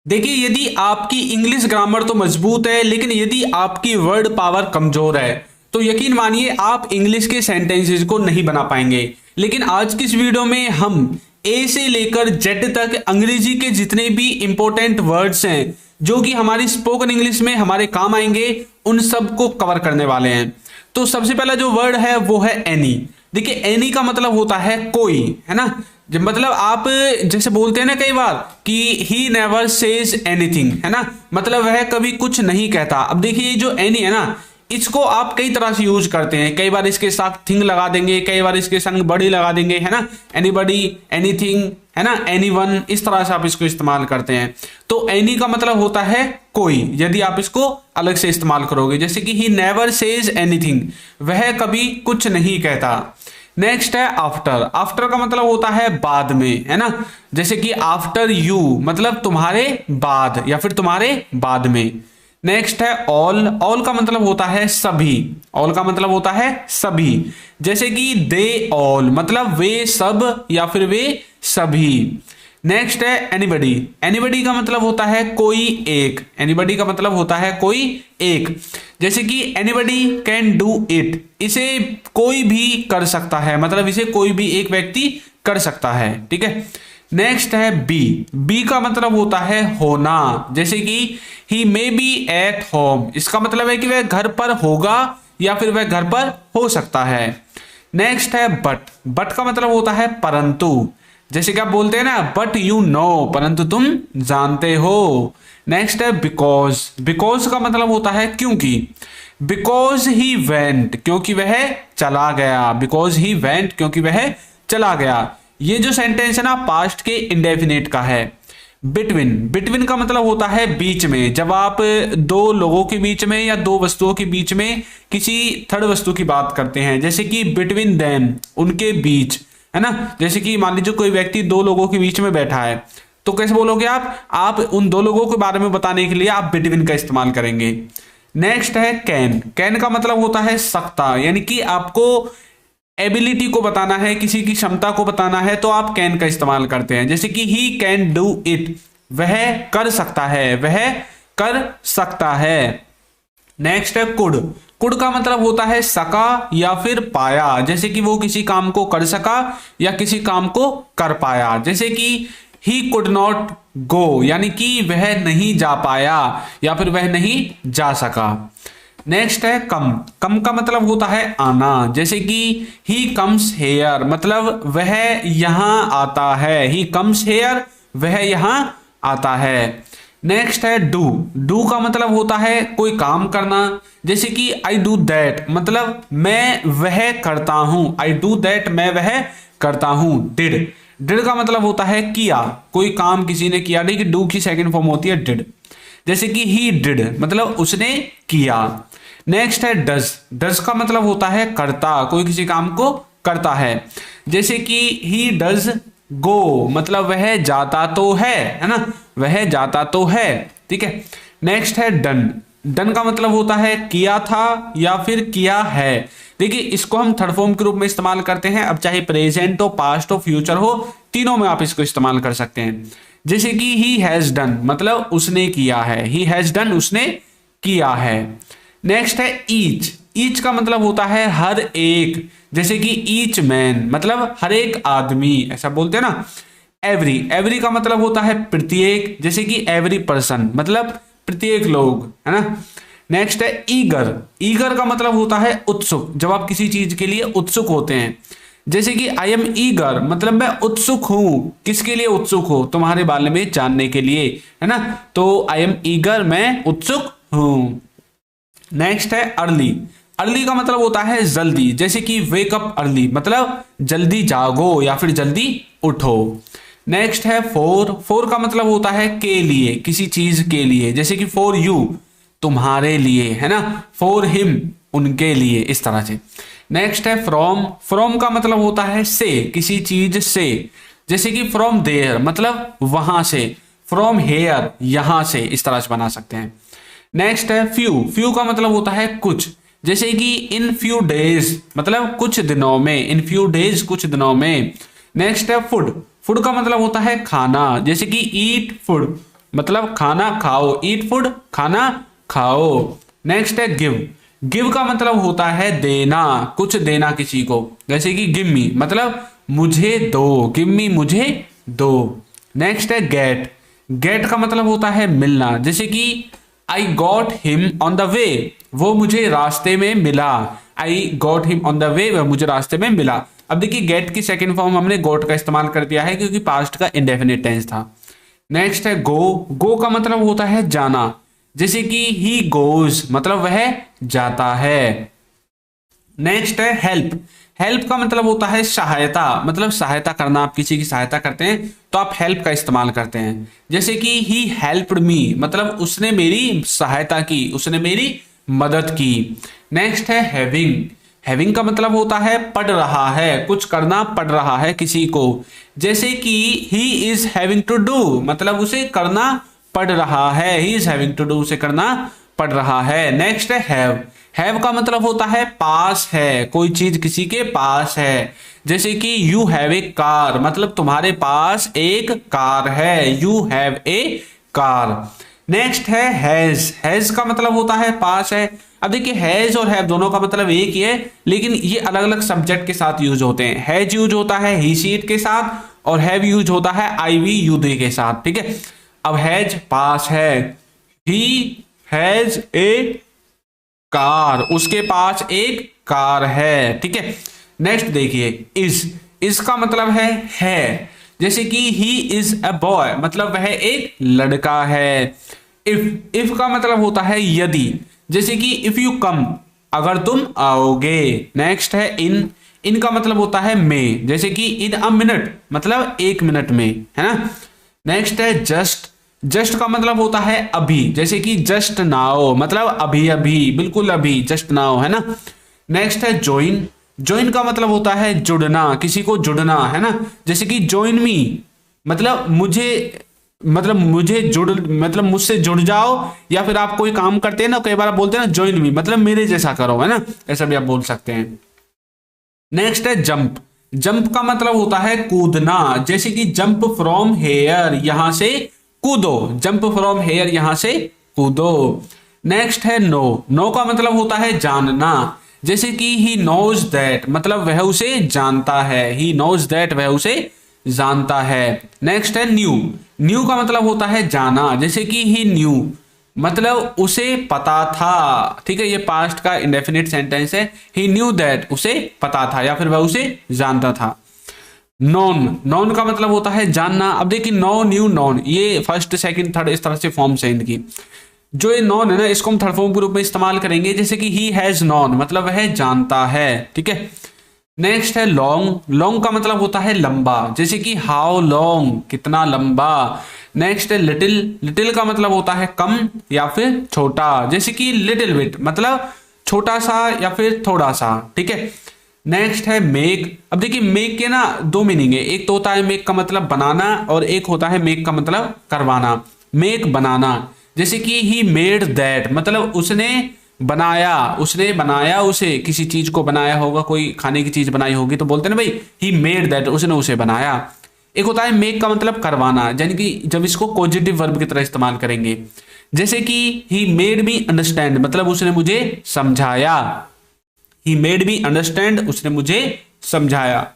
देखिए, यदि आपकी इंग्लिश ग्रामर तो मजबूत है, लेकिन यदि आपकी वर्ड पावर कमजोर है तो यकीन मानिए आप इंग्लिश के सेंटेंसेस को नहीं बना पाएंगे। लेकिन आज की इस वीडियो में हम ए से लेकर जेड तक अंग्रेजी के जितने भी इंपॉर्टेंट वर्ड्स हैं जो कि हमारी स्पोकन इंग्लिश में हमारे काम आएंगे, उन सब को कवर करने वाले हैं। तो सबसे पहला जो वर्ड है वो है एनी। देखिए, एनी का मतलब होता है कोई, है ना। जब मतलब आप जैसे बोलते हैं ना कई बार कि ही नेवर सेज एनीथिंग, है ना, मतलब वह कभी कुछ नहीं कहता। अब देखिए, ये जो एनी है ना, इसको आप कई तरह से यूज करते हैं। कई बार इसके साथ थिंग लगा देंगे, कई बार इसके संग बड़ी लगा देंगे, है ना, एनीबडी, एनीथिंग, है ना, एनीवन, इस तरह से आप इसको इस्तेमाल करते हैं। तो एनी का मतलब होता है कोई, यदि आप इसको अलग से इस्तेमाल करोगे, जैसे कि ही नेवर सेज एनीथिंग, वह कभी कुछ नहीं कहता। नेक्स्ट है आफ्टर। आफ्टर का मतलब होता है बाद में, है ना, जैसे कि आफ्टर यू, मतलब तुम्हारे बाद या फिर तुम्हारे बाद में। नेक्स्ट है ऑल। ऑल का मतलब होता है सभी। ऑल का मतलब होता है सभी, जैसे कि दे ऑल, मतलब वे सब या फिर वे सभी। नेक्स्ट है एनीबडी। एनीबडी का मतलब होता है कोई एक। एनीबडी का मतलब होता है कोई एक, जैसे कि एनीबडी कैन डू इट, इसे कोई भी कर सकता है, मतलब इसे कोई भी एक व्यक्ति कर सकता है, ठीक है। नेक्स्ट है बी। बी का मतलब होता है होना, जैसे कि ही मे बी एट होम, इसका मतलब है कि वह घर पर होगा या फिर वह घर पर हो सकता है। नेक्स्ट है बट। बट का मतलब होता है परंतु, जैसे कि आप बोलते हैं ना बट यू नो, परंतु तुम जानते हो। नेक्स्ट है बिकॉज। बिकॉज का मतलब होता है क्योंकि। बिकॉज ही वेंट, क्योंकि वह चला गया। बिकॉज ही वेंट, क्योंकि वह चला गया। ये जो सेंटेंस है ना, पास्ट के इंडेफिनिट का है। बिटवीन। बिटवीन का मतलब होता है बीच में, जब आप दो लोगों के बीच में या दो वस्तुओं के बीच में किसी थर्ड वस्तु की बात करते हैं, जैसे कि बिटवीन देम, उनके बीच, है ना। जैसे कि मान लीजिए कोई व्यक्ति दो लोगों के बीच में बैठा है, तो कैसे बोलोगे आप उन दो लोगों के बारे में बताने के लिए आप बिटवीन का इस्तेमाल करेंगे। नेक्स्ट है कैन। कैन का मतलब होता है सकता, यानी कि आपको एबिलिटी को बताना है, किसी की क्षमता को बताना है, तो आप कैन का इस्तेमाल करते हैं, जैसे कि ही कैन डू इट, वह कर सकता है, वह कर सकता है। नेक्स्ट है कुड। कुड का मतलब होता है सका या फिर पाया, जैसे कि वो किसी काम को कर सका या किसी काम को कर पाया, जैसे कि ही कुड नॉट गो, यानी कि वह नहीं जा पाया या फिर वह नहीं जा सका। नेक्स्ट है कम। कम का मतलब होता है आना, जैसे कि ही कम्स हेयर, मतलब वह यहां आता है। ही कम्स हेयर, वह यहां आता है। नेक्स्ट है डू। डू का मतलब होता है कोई काम करना, जैसे कि आई डू दैट, मतलब मैं वह करता हूं। आई डू दैट, मैं वह करता हूं। डिड। डिड का मतलब होता है किया, कोई काम किसी ने किया, नहीं कि डू की सेकंड फॉर्म होती है डिड, जैसे कि ही डिड, मतलब उसने किया। नेक्स्ट है डज। डज का मतलब होता है करता, कोई किसी काम को करता है, जैसे कि ही डज गो, मतलब वह जाता तो है ना, वह जाता तो है, ठीक है। नेक्स्ट है डन। डन का मतलब होता है किया था या फिर किया है। देखिए, इसको हम थर्ड फॉर्म के रूप में इस्तेमाल करते हैं, अब चाहे प्रेजेंट हो, पास्ट हो, फ्यूचर हो, तीनों में आप इसको इस्तेमाल कर सकते हैं। जैसे कि ही हैज डन, मतलब उसने किया है। ही हैज डन, उसने किया है। नेक्स्ट है ईच। ईच का मतलब होता है हर एक, जैसे कि ईच मैन, मतलब हर एक आदमी, ऐसा बोलते हैं ना। एवरी। एवरी का मतलब होता है प्रत्येक, जैसे कि एवरी पर्सन, मतलब प्रत्येक लोग, है ना। नेक्स्ट है ईगर। ईगर का मतलब होता है उत्सुक, जब आप किसी चीज के लिए उत्सुक होते हैं, जैसे कि आई एम ईगर, मतलब मैं उत्सुक हूं। किसके लिए उत्सुक हो? तुम्हारे बारे में जानने के लिए, है ना। तो आई एम ईगर, मैं उत्सुक हूं। नेक्स्ट है अर्ली। अर्ली का मतलब होता है जल्दी, जैसे कि वेक अप अर्ली, मतलब जल्दी जागो या फिर जल्दी उठो। नेक्स्ट है फोर। फोर का मतलब होता है के लिए, किसी चीज के लिए, जैसे कि फॉर यू, तुम्हारे लिए, है ना। फॉर हिम, उनके लिए, इस तरह से। नेक्स्ट है फ्रॉम। फ्रॉम का मतलब होता है से, किसी चीज से, जैसे कि फ्रॉम देयर, मतलब वहां से। फ्रॉम हेयर, यहां से, इस तरह से बना सकते हैं। नेक्स्ट है फ्यू। फ्यू का मतलब होता है कुछ, जैसे कि इन फ्यू डेज, मतलब कुछ दिनों में। इन फ्यू डेज, कुछ दिनों में। नेक्स्ट है फूड। फूड का मतलब होता है खाना, जैसे कि ईट फूड, मतलब खाना खाओ, ईट फूड खाना खाओ। नेक्स्ट है गिव। गिव का मतलब होता है देना, कुछ देना किसी को, जैसे कि गिव मी मतलब मुझे दो, गिव मी मुझे दो। नेक्स्ट है गेट। गेट का मतलब होता है मिलना, जैसे कि I got him on the way, वो मुझे रास्ते में मिला। I got him on the way, वह मुझे रास्ते में मिला। अब देखिए गेट की सेकंड फॉर्म हमने गॉट का इस्तेमाल कर दिया है क्योंकि पास्ट का इंडेफिनिट टेंस था। नेक्स्ट है गो। गो का मतलब होता है जाना, जैसे कि ही गोज मतलब वह जाता है। नेक्स्ट है हेल्प। हेल्प का मतलब होता है सहायता, मतलब सहायता करना, आप किसी की सहायता करते हैं तो आप हेल्प का इस्तेमाल करते हैं, जैसे कि ही हेल्प्ड मी मतलब उसने मेरी सहायता की, उसने मेरी मदद की। नेक्स्ट है हैविंग। हैविंग का मतलब होता है पढ़ रहा है, कुछ करना पड़ रहा है किसी को, जैसे कि he is having to do मतलब उसे करना पड़ रहा है, he is having to do उसे करना पड़ रहा है। नेक्स्ट है हैव। हैव का मतलब होता है पास है, कोई चीज किसी के पास है, जैसे कि यू हैव ए कार मतलब तुम्हारे पास एक कार है, you have a car. Next है हैज। हैज का मतलब होता है पास है। अब देखिए हैज और हैव दोनों का मतलब एक ही है, लेकिन ये अलग अलग सब्जेक्ट के साथ यूज होते हैं। हैज यूज होता है ही सी इट के साथ और हैव यूज होता है आई वी यू दे के साथ, ठीक है। अब हैज पास है, ही हैज ए कार, उसके पास एक कार है, ठीक है। नेक्स्ट देखिए इज। इज का मतलब है, जैसे कि ही इज अ बॉय मतलब वह एक लड़का है। इफ का मतलब होता है यदि, जैसे कि इफ यू कम अगर तुम आओगे। नेक्स्ट है इन। इन का मतलब होता है में, जैसे कि इन अ मिनट मतलब एक मिनट में, है ना। नेक्स्ट है जस्ट। जस्ट का मतलब होता है अभी, जैसे कि जस्ट नाउ मतलब अभी अभी, बिल्कुल अभी, जस्ट नाउ, है ना। नेक्स्ट है ज्वाइन। ज्वाइन का मतलब होता है जुड़ना, किसी को जुड़ना, है ना, जैसे कि ज्वाइन मी मतलब मुझे जुड़ मतलब मुझसे जुड़ जाओ, या फिर आप कोई काम करते हैं ना, कई बार आप बोलते हैं ना ज्वाइन मी मतलब मेरे जैसा करो, है ना, ऐसा भी आप बोल सकते हैं। नेक्स्ट है जंप। जंप का मतलब होता है कूदना, जैसे कि जंप फ्रॉम हेयर यहां से कूदो, जंप फ्रॉम हेयर यहां से कूदो। नेक्स्ट है नो। नो का मतलब होता है जानना, जैसे कि ही नोज दैट मतलब वह उसे जानता है, ही नोज दैट वह उसे जानता है। नेक्स्ट है न्यू। न्यू का मतलब होता है जाना, जैसे कि ही न्यू मतलब उसे पता था, ठीक है, ये पास्ट का इंडेफिनिट सेंटेंस है। ही न्यू दैट उसे पता था या फिर वह उसे जानता था। नॉन। नॉन का मतलब होता है जानना। अब देखिए नो, न्यू, नॉन, ये फर्स्ट सेकंड थर्ड इस तरह से फॉर्म्स है इनकी। जो ये नॉन है ना, इसको हम थर्ड फॉर्म के रूप में इस्तेमाल करेंगे, जैसे कि ही हैज नॉन मतलब वह जानता है, ठीक है। नेक्स्ट है लॉन्ग। लॉन्ग का मतलब होता है लंबा, जैसे कि हाउ लॉन्ग कितना लंबा। नेक्स्ट है लिटिल। लिटिल का मतलब होता है कम या फिर छोटा, जैसे कि लिटिल बिट मतलब छोटा सा या फिर थोड़ा सा, ठीक है। नेक्स्ट है मेक। अब देखिए मेक के ना दो मीनिंग है, एक तो होता है मेक का मतलब बनाना और एक होता है मेक का मतलब करवाना। मेक बनाना, जैसे कि ही मेड दैट मतलब उसने बनाया, उसने बनाया, उसे किसी चीज को बनाया होगा, कोई खाने की चीज बनाई होगी तो बोलते हैं ना भाई ही मेड दैट, उसने उसे बनाया। एक होता है मेक का मतलब करवाना, यानी कि जब इसको पॉजिटिव वर्ब की तरह इस्तेमाल करेंगे, जैसे कि ही मेड मी अंडरस्टैंड मतलब उसने मुझे समझाया। ही मेड मी अंडरस्टैंड उसने मुझे समझाया।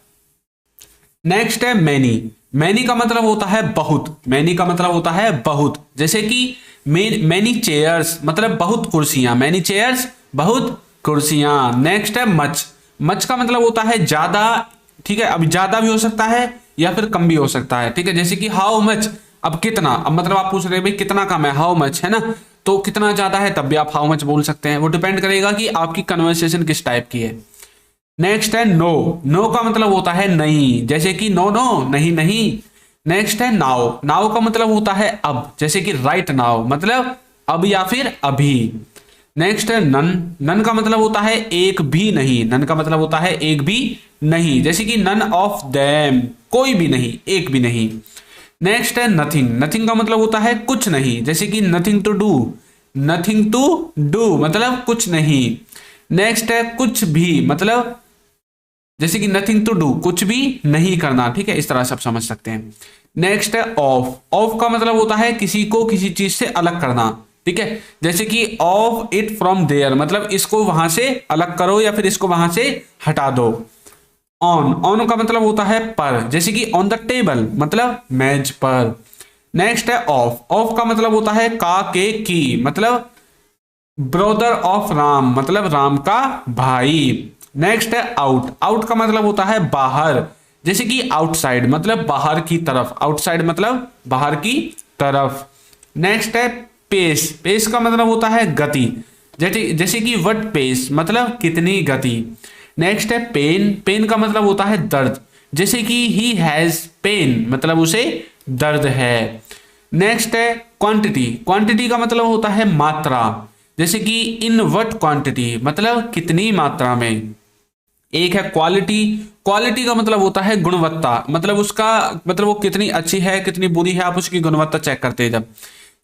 नेक्स्ट है मैनी। मैनी का मतलब होता है बहुत। मैनी का मतलब होता है बहुत, जैसे कि मैनी चेयर्स मतलब बहुत कुर्सियां, मैनी चेयर्स बहुत कुर्सियां। नेक्स्ट है मच। मच का मतलब होता है ज्यादा, ठीक है, अब ज्यादा भी हो सकता है या फिर कम भी हो सकता है, ठीक है, जैसे कि हाउ मच अब कितना, अब मतलब आप पूछ रहे हैं भाई कितना कम है, हाउ मच, है ना, तो कितना ज्यादा है तब भी आप हाउ मच बोल सकते हैं, वो डिपेंड करेगा कि आपकी कन्वर्सेशन किस टाइप की है। नेक्स्ट है नो। नो का मतलब होता है नहीं, जैसे कि नो नो नहीं नहीं। नेक्स्ट है नाउ। नाउ का मतलब होता है अब, जैसे कि राइट नाउ मतलब अब या फिर अभी। नेक्स्ट है नन। नन का मतलब होता है एक भी नहीं, नन का मतलब होता है एक भी नहीं, जैसे कि नन ऑफ देम कोई भी नहीं, एक भी नहीं। नेक्स्ट है नथिंग। नथिंग का मतलब होता है कुछ नहीं, जैसे कि nothing to do, nothing to do मतलब कुछ नहीं। नेक्स्ट है कुछ भी मतलब जैसे कि नथिंग टू डू, कुछ भी नहीं करना, ठीक है, इस तरह से आप समझ सकते हैं। नेक्स्ट है ऑफ। ऑफ का मतलब होता है किसी को किसी चीज से अलग करना, ठीक है, जैसे कि ऑफ इट फ्रॉम देयर, मतलब इसको वहां से अलग करो या फिर इसको वहां से हटा दो। ऑन, ऑन का मतलब होता है पर, जैसे कि ऑन द टेबल मतलब मेज पर। नेक्स्ट है ऑफ। ऑफ का मतलब होता है का के की, मतलब ब्रदर ऑफ राम, मतलब राम का भाई। नेक्स्ट है आउट। आउट का मतलब होता है बाहर, जैसे कि आउटसाइड मतलब बाहर की तरफ, आउटसाइड मतलब बाहर की तरफ। नेक्स्ट है पेस। पेस का मतलब होता है गति, जैसे कि व्हाट पेस मतलब कितनी गति। नेक्स्ट है पेन। पेन का मतलब होता है दर्द, जैसे कि ही हैज पेन मतलब उसे दर्द है। नेक्स्ट है क्वांटिटी। क्वांटिटी का मतलब होता है मात्रा, जैसे कि इन व्हाट क्वांटिटी मतलब कितनी मात्रा में। एक है क्वालिटी। क्वालिटी का मतलब होता है गुणवत्ता, मतलब उसका मतलब वो कितनी अच्छी है कितनी बुरी है, आप उसकी गुणवत्ता चेक करते हैं जब।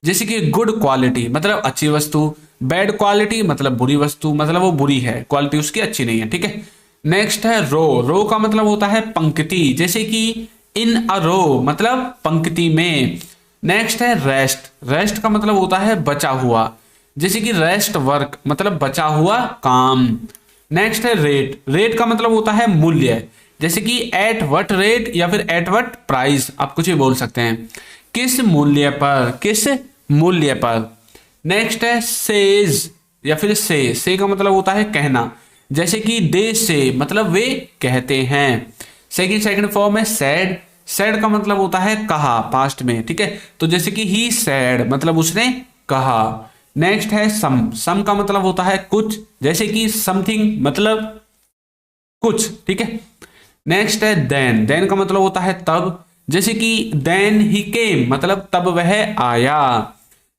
जैसे कि गुड क्वालिटी मतलब अच्छी वस्तु, बैड क्वालिटी मतलब बुरी वस्तु, मतलब वो बुरी है, क्वालिटी उसकी अच्छी नहीं है, ठीक है। नेक्स्ट है रो। रो का मतलब होता है पंक्ति, जैसे कि इन अ रो मतलब पंक्ति में। नेक्स्ट है रेस्ट। रेस्ट का मतलब होता है बचा हुआ, जैसे कि रेस्ट वर्क मतलब बचा हुआ काम। नेक्स्ट है रेट। रेट का मतलब होता है मूल्य, जैसे कि एट व्हाट रेट या फिर एट व्हाट प्राइस, आप कुछ भी बोल सकते हैं, किस मूल्य पर, किस मूल्य पर। नेक्स्ट है सेज या फिर से का मतलब होता है कहना, जैसे कि दे से मतलब वे कहते हैं। सेकंड फॉर्म है सैड। सैड का मतलब होता है कहा पास्ट में, ठीक है, तो जैसे कि ही सैड मतलब उसने कहा। नेक्स्ट है सम। सम का मतलब होता है कुछ, जैसे कि समथिंग मतलब कुछ, ठीक है। नेक्स्ट है देन। देन का मतलब होता है तब, जैसे कि देन ही केम मतलब तब वह आया।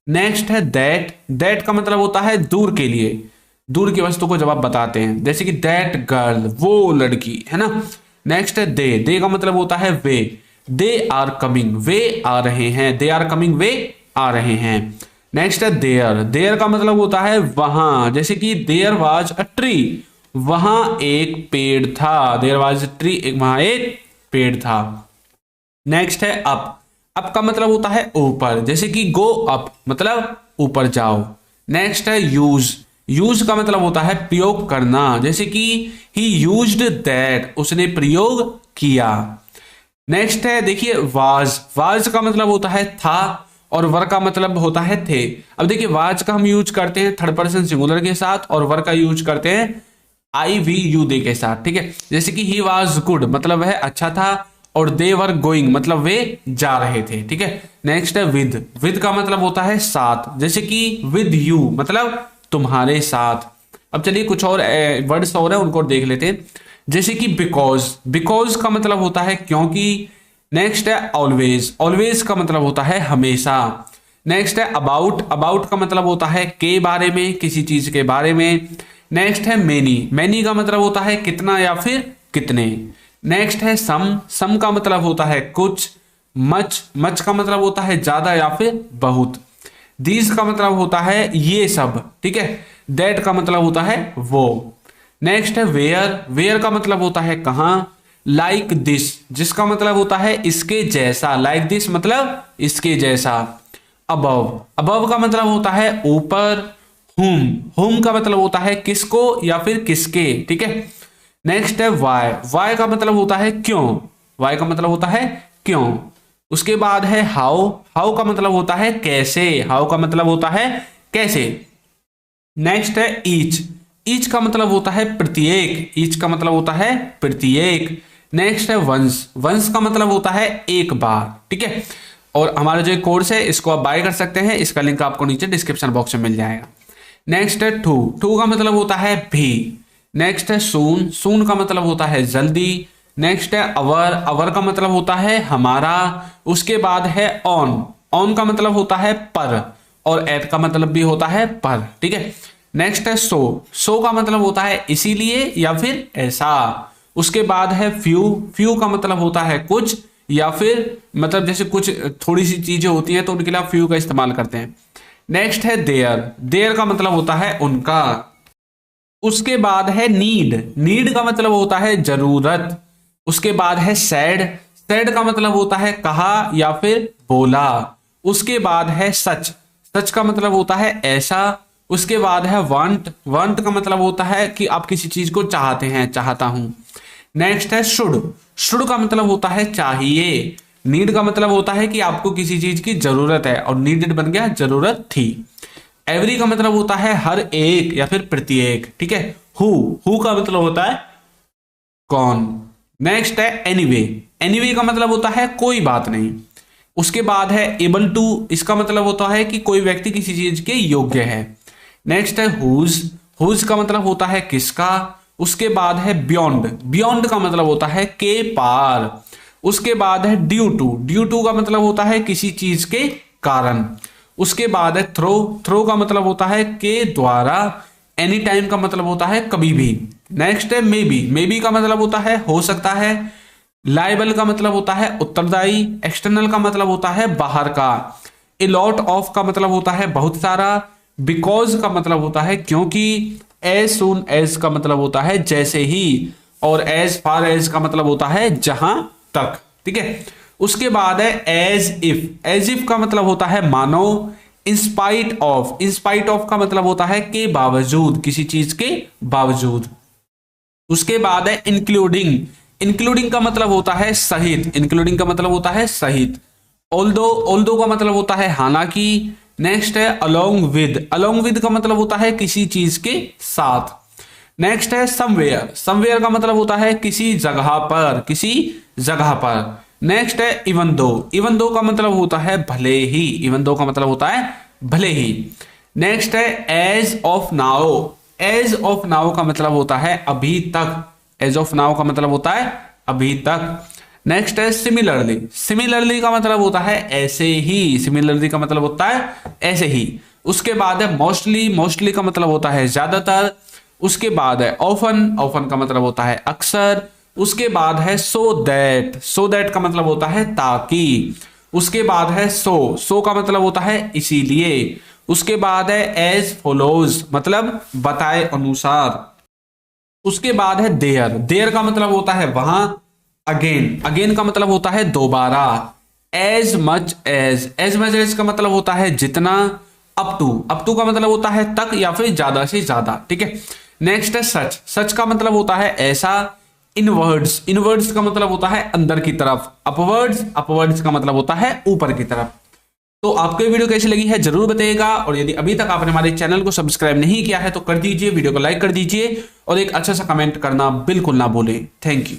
नेक्स्ट है दैट। दैट का मतलब होता है दूर के लिए, दूर की वस्तु को जब आप बताते हैं, जैसे कि दैट गर्ल वो लड़की, है ना। नेक्स्ट है दे। दे का मतलब होता है वे, दे आर कमिंग वे आ रहे हैं, दे आर कमिंग वे आ रहे हैं। नेक्स्ट है देयर। देयर का मतलब होता है वहां, जैसे कि देयर वाज अ ट्री वहां एक पेड़ था, देयर वाज अ ट्री वहां एक पेड़ था। नेक्स्ट है अप। अप का मतलब होता है ऊपर, जैसे कि गो अप मतलब ऊपर जाओ। नेक्स्ट है यूज। यूज का मतलब होता है प्रयोग करना, जैसे कि ही यूज्ड दैट उसने प्रयोग किया। नेक्स्ट है देखिए वाज। वाज का मतलब होता है था और वर का मतलब होता है थे। अब देखिए वाज का हम यूज करते हैं थर्ड पर्सन सिंगुलर के साथ और वर का यूज करते हैं आई वी यू दे के साथ, ठीक है। जैसे कि ही वाज गुड मतलब वह अच्छा था और दे वर गोइंग मतलब वे जा रहे थे, ठीक है। नेक्स्ट है विद। विद का मतलब होता है साथ, जैसे कि विद यू मतलब तुम्हारे साथ। अब चलिए कुछ और वर्ड्स और है उनको देख लेते हैं, जैसे कि बिकॉज। बिकॉज का मतलब होता है क्योंकि। नेक्स्ट है ऑलवेज। ऑलवेज का मतलब होता है हमेशा। नेक्स्ट है अबाउट। अबाउट का मतलब होता है के बारे में, किसी चीज के बारे में। नेक्स्ट है मेनी। मेनी का मतलब होता है कितना या फिर कितने। नेक्स्ट है सम। सम का मतलब होता है कुछ। मच। मच का मतलब होता है ज्यादा या फिर बहुत। दीज का मतलब होता है ये सब, ठीक है। दैट का मतलब होता है वो। नेक्स्ट है वेयर। वेयर का मतलब होता है कहां। Like this. जिसका मतलब होता है इसके जैसा, लाइक दिस मतलब इसके जैसा। अबव। अबव का मतलब होता है ऊपर। हुम। हुम का मतलब होता है किसको या फिर किसके, ठीक है। नेक्स्ट है वाई। वाई का मतलब होता है क्यों। वाई का मतलब होता है क्यों। उसके बाद है हाउ। हाउ का मतलब होता है कैसे। हाउ का मतलब होता है कैसे। नेक्स्ट है ईच। ईच का मतलब होता है प्रत्येक। ईच का मतलब होता है प्रत्येक। नेक्स्ट है वंस। वंस का मतलब होता है एक बार, ठीक है। और हमारा जो कोर्स है इसको आप बाय कर सकते हैं, इसका लिंक आपको नीचे डिस्क्रिप्शन बॉक्स में मिल जाएगा। नेक्स्ट है टू। टू का मतलब होता है भी। नेक्स्ट है सून। सून का मतलब होता है जल्दी। नेक्स्ट है अवर। अवर का मतलब होता है हमारा। उसके बाद है ऑन। ऑन का मतलब होता है पर और एट का मतलब भी होता है पर, ठीक है। नेक्स्ट है सो। सो का मतलब होता है इसीलिए या फिर ऐसा। उसके बाद है फ्यू। फ्यू का मतलब होता है कुछ या फिर मतलब जैसे कुछ थोड़ी सी चीजें होती हैं तो उनके लिए आप फ्यू का इस्तेमाल करते हैं। नेक्स्ट है देयर। देयर का मतलब होता है उनका। उसके बाद है नीड, नीड का मतलब होता है जरूरत। उसके बाद है सैड, सैड का मतलब होता है कहा या फिर बोला। उसके बाद है सच, सच का मतलब होता है ऐसा। उसके बाद है वांट, वांट का मतलब होता है कि आप किसी चीज को चाहते हैं, चाहता हूं। नेक्स्ट है शुड, शुड का मतलब होता है चाहिए। नीड का मतलब होता है कि आपको किसी चीज की जरूरत है और नीडेड बन गया जरूरत थी। एवरी का मतलब होता है हर एक या फिर प्रत्येक, ठीक है। हु का मतलब होता है कौन। नेक्स्ट है एनीवे, एनीवे का मतलब होता है कोई बात नहीं। उसके बाद है एबल टू, इसका मतलब होता है कि कोई व्यक्ति किसी चीज के योग्य है। नेक्स्ट है हुज, हुज का मतलब होता है किसका। उसके बाद है बियॉन्ड, बियॉन्ड का मतलब होता है के पार। उसके बाद है ड्यू टू, ड्यू टू का मतलब होता है किसी चीज के कारण। उसके बाद है थ्रो, थ्रो का मतलब होता है के द्वारा। एनी टाइम का मतलब होता है कभी भी। नेक्स्ट है मे बी का मतलब होता है हो सकता है। लाइबल का मतलब होता है उत्तरदायी। एक्सटर्नल का मतलब होता है बाहर का। ए लॉट ऑफ का मतलब होता है बहुत सारा। बिकॉज का मतलब होता है क्योंकि। एज सुन एज का मतलब होता है जैसे ही। और एज फार एज का मतलब होता है जहां तक, ठीक है। उसके बाद है एज इफ, एज इफ का मतलब होता है मानो। इंस्पाइट ऑफ, इंस्पाइट ऑफ का मतलब होता है के बावजूद, किसी चीज के बावजूद। उसके बाद है इंक्लूडिंग, इंक्लूडिंग का मतलब होता है सहित, इंक्लूडिंग का मतलब होता है सहित। ऑल्दो, ऑल्दो का मतलब होता है हालांकि। नेक्स्ट है अलोंग विद, अलोंग विद का मतलब होता है किसी चीज के साथ। नेक्स्ट है समवेयर, समवेयर का मतलब होता है किसी जगह पर, किसी जगह पर। नेक्स्ट है इवन दो, इवन दो का मतलब होता है भले ही, इवन दो का मतलब होता है भले ही। नेक्स्ट है as of now, as of now का मतलब होता है अभी तक, एज ऑफ नाउ का मतलब होता है अभी तक। नेक्स्ट है सिमिलरली, सिमिलरली का मतलब होता है ऐसे ही, सिमिलरली का मतलब होता है ऐसे ही। उसके बाद है मोस्टली, मोस्टली का मतलब होता है ज्यादातर। उसके बाद है ऑफन, ऑफन का मतलब होता है अक्सर। उसके बाद है सो दैट, सो दैट का मतलब होता है ताकि। उसके बाद है सो का मतलब होता है इसीलिए। उसके बाद है एज फॉलोज, मतलब बताए अनुसार। उसके बाद है देयर, देयर का मतलब होता है वहां। अगेन, अगेन का मतलब होता है दोबारा। एज मच एज का मतलब होता है जितना। अप टू का मतलब होता है तक या फिर ज्यादा से ज्यादा, ठीक है। नेक्स्ट है सच, सच का मतलब होता है ऐसा। इनवर्ड्स, इनवर्ड्स का मतलब होता है अंदर की तरफ। अपवर्ड्स, अपवर्ड्स का मतलब होता है ऊपर की तरफ। तो आपको ये वीडियो कैसी लगी है जरूर बताइएगा, और यदि अभी तक आपने हमारे चैनल को सब्सक्राइब नहीं किया है तो कर दीजिए, वीडियो को लाइक कर दीजिए और एक अच्छा सा कमेंट करना बिल्कुल ना भूलें। Thank you.